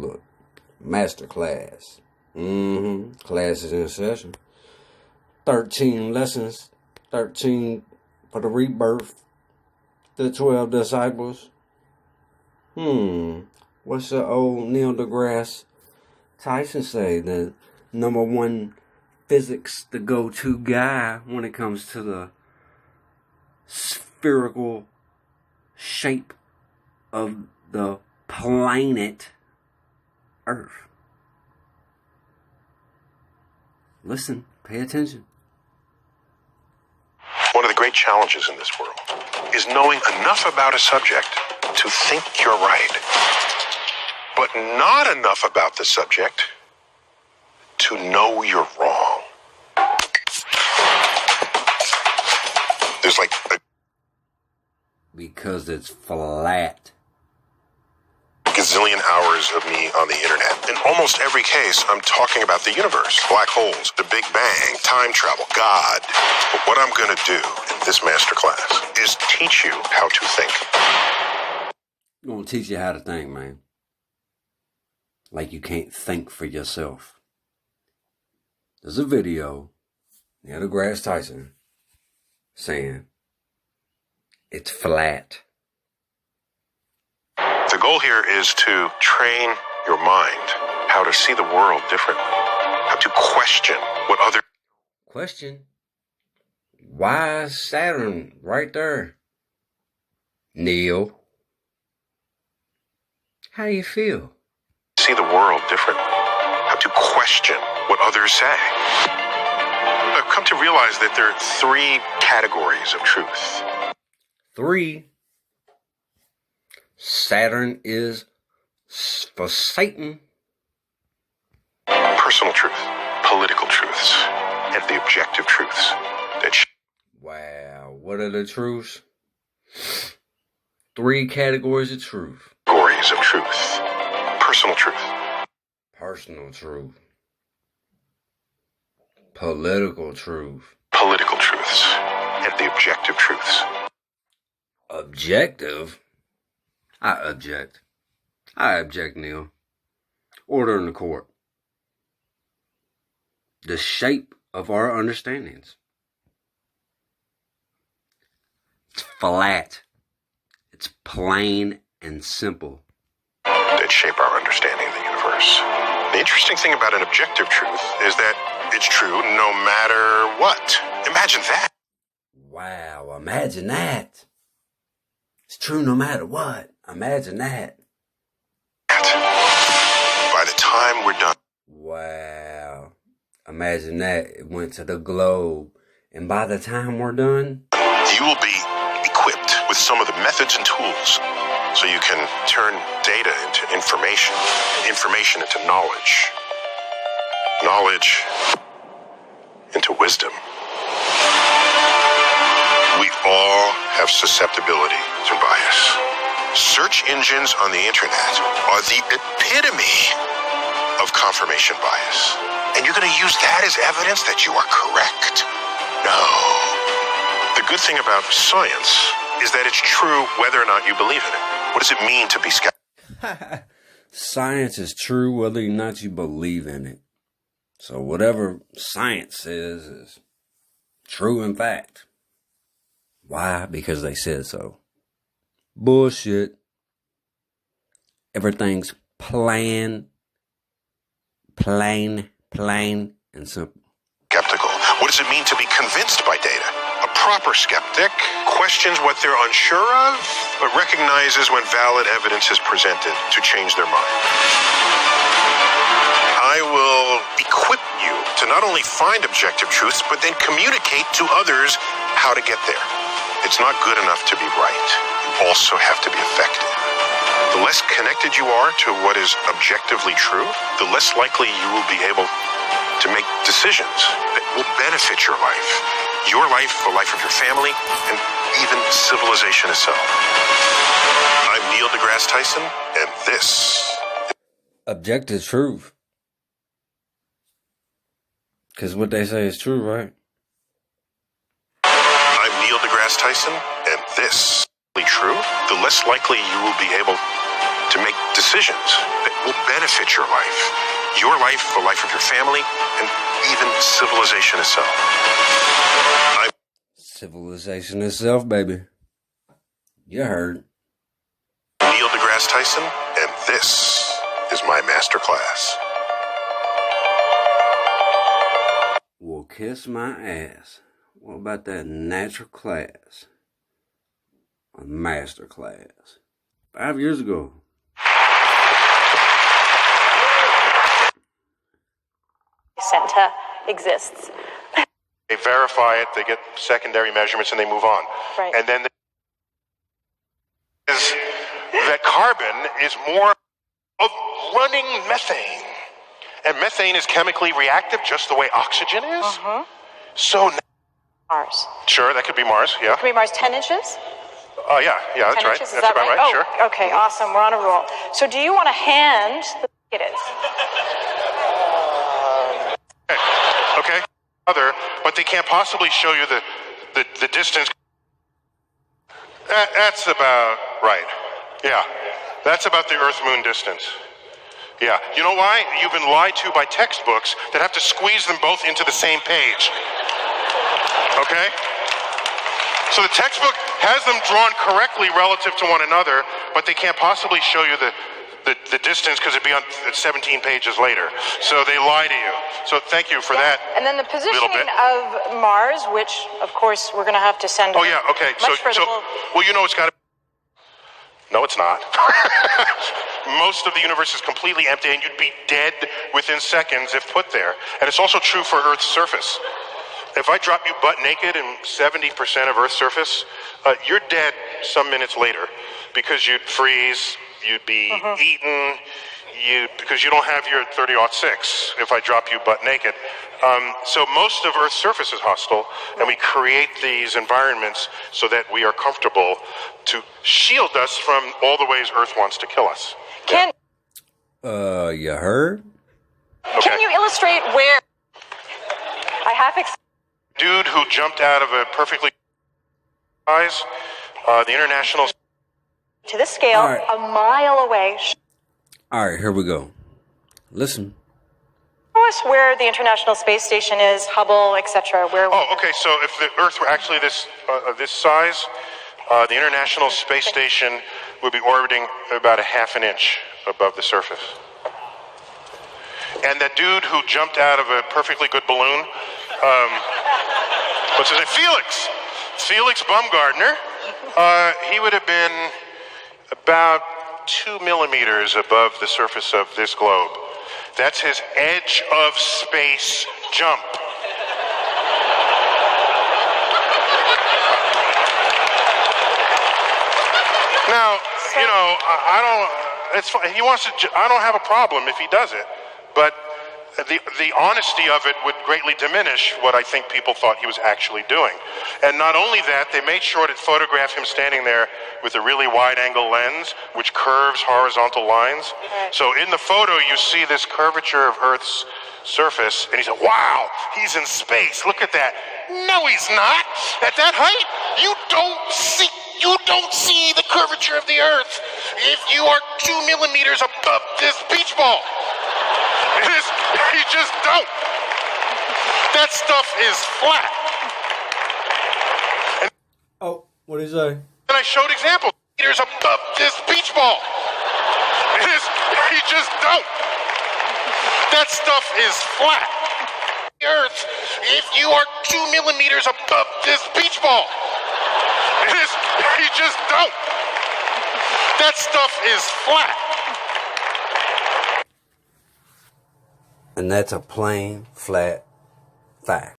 Look, master class. Class is in session. 13 lessons. 13 for the rebirth. The 12 disciples. What's the old Neil deGrasse Tyson say? The number one physics, the go-to guy when it comes to the spherical shape of the planet Earth. Listen, pay attention. One of the great challenges in this world is knowing enough about a subject to think you're right, but not enough about the subject to know you're wrong. There's like because it's flat. Gazillion hours of me on the internet. In almost every case, I'm talking about the universe, black holes, the Big Bang, time travel, God. But what I'm going to do in this masterclass is teach you how to think. I'm going to teach you how to think, man. Like you can't think for yourself. There's a video, Neil deGrasse Tyson, saying it's flat. The goal here is to train your mind how to see the world differently, how to question what other... Question? Why is Saturn right there? Neil, how do you feel? See the world differently, how to question what others say. I've come to realize that there are 3 categories of truth. 3. Saturn is for Satan. Personal truth, political truths, and the objective truths. Wow, what are the truths? 3 categories of truth. Categories of truth. Personal truth. Personal truth. Political truth. Political truths, and the objective truths. Objective? I object. I object, Neil. Order in the court. The shape of our understandings. It's flat. It's plain and simple. That shape our understanding of the universe. The interesting thing about an objective truth is that it's true no matter what. Imagine that. Wow, imagine that. It's true no matter what. Imagine that. By the time we're done. Wow. Imagine that. It went to the globe. And by the time we're done, you will be equipped with some of the methods and tools so you can turn data into information, information into knowledge, knowledge into wisdom. We all have susceptibility to bias. Search engines on the internet are the epitome of confirmation bias. And you're going to use that as evidence that you are correct? No. The good thing about science is that it's true whether or not you believe in it. What does it mean to be skeptical? Science is true whether or not you believe in it. So whatever science says is true in fact. Why? Because they said so. Bullshit. Everything's plain and simple. Skeptical. What does it mean to be convinced by data? A proper skeptic questions what they're unsure of, but recognizes when valid evidence is presented to change their mind. I will equip you to not only find objective truths, but then communicate to others how to get there. It's not good enough to be right. You also have to be effective. The less connected you are to what is objectively true, the less likely you will be able to make decisions that will benefit your life, the life of your family, and even civilization itself. I'm Neil deGrasse Tyson, and this is Objective truth. Because what they say is true, right? I'm Neil deGrasse Tyson, and this is true. The less likely you will be able to make decisions that will benefit your life, the life of your family, and even civilization itself. Civilization itself, baby. You heard. Neil deGrasse Tyson, and this is my masterclass. Well, kiss my ass. What about that natural class? A master class. 5 years ago. Center exists. They verify it, they get secondary measurements, and they move on. Right. And then is that carbon is more of running methane. And methane is chemically reactive just the way oxygen is. So Mars. sure, that could be Mars, yeah. It could be Mars 10 inches? Yeah, that's 10 right. inches, is That's that about right? right, Oh, sure. okay, awesome. We're on a roll. So do you want to hand the it is? Okay. But they can't possibly show you the distance. That's about right. Yeah. That's about the Earth-Moon distance. Yeah. You know why? You've been lied to by textbooks that have to squeeze them both into the same page. Okay? So the textbook has them drawn correctly relative to one another, but they can't possibly show you the distance because it'd be on 17 pages later. So they lie to you. So thank you for that. And then the positioning of Mars, which, of course, we're going to have to send. Oh, yeah, okay. Well, you know it's got to. No, it's not. Most of the universe is completely empty, and you'd be dead within seconds if put there. And it's also true for Earth's surface. If I drop you butt naked in 70% of Earth's surface, you're dead some minutes later because you'd freeze, you'd be eaten, because you don't have your 30-06 if I drop you butt naked. So most of Earth's surface is hostile, and we create these environments so that we are comfortable to shield us from all the ways Earth wants to kill us. You heard? Okay. Can you illustrate where I have Dude who jumped out of a perfectly size, the international. to this scale, All right. a mile away? All right, here we go. Listen. Show us where the International Space Station is, Hubble, etc. Oh, okay. So if the Earth were actually this size, the International Space Station would be orbiting about a half an inch above the surface. And that dude who jumped out of a perfectly good balloon, what's his name? Felix Baumgartner. He would have been about 2 millimeters above the surface of this globe. That's his edge of space jump. Now, you know, I don't. It's he wants to. I don't have a problem if he does it, but the honesty of it would greatly diminish what I think people thought he was actually doing. And not only that, they made sure to photograph him standing there with a really wide-angle lens, which curves horizontal lines. So in the photo, you see this curvature of Earth's surface, and he said, "Wow, he's in space. Look at that." No, he's not. At that height, you don't see the curvature of the Earth if you are 2 millimeters above this beach ball. You just don't. That stuff is flat. Oh, what did he say? And I showed examples. Meters above this beach ball. You just don't. That stuff is flat. Earth, if you are 2 millimeters above this beach ball. You just don't. That stuff is flat. And that's a plain, flat fact.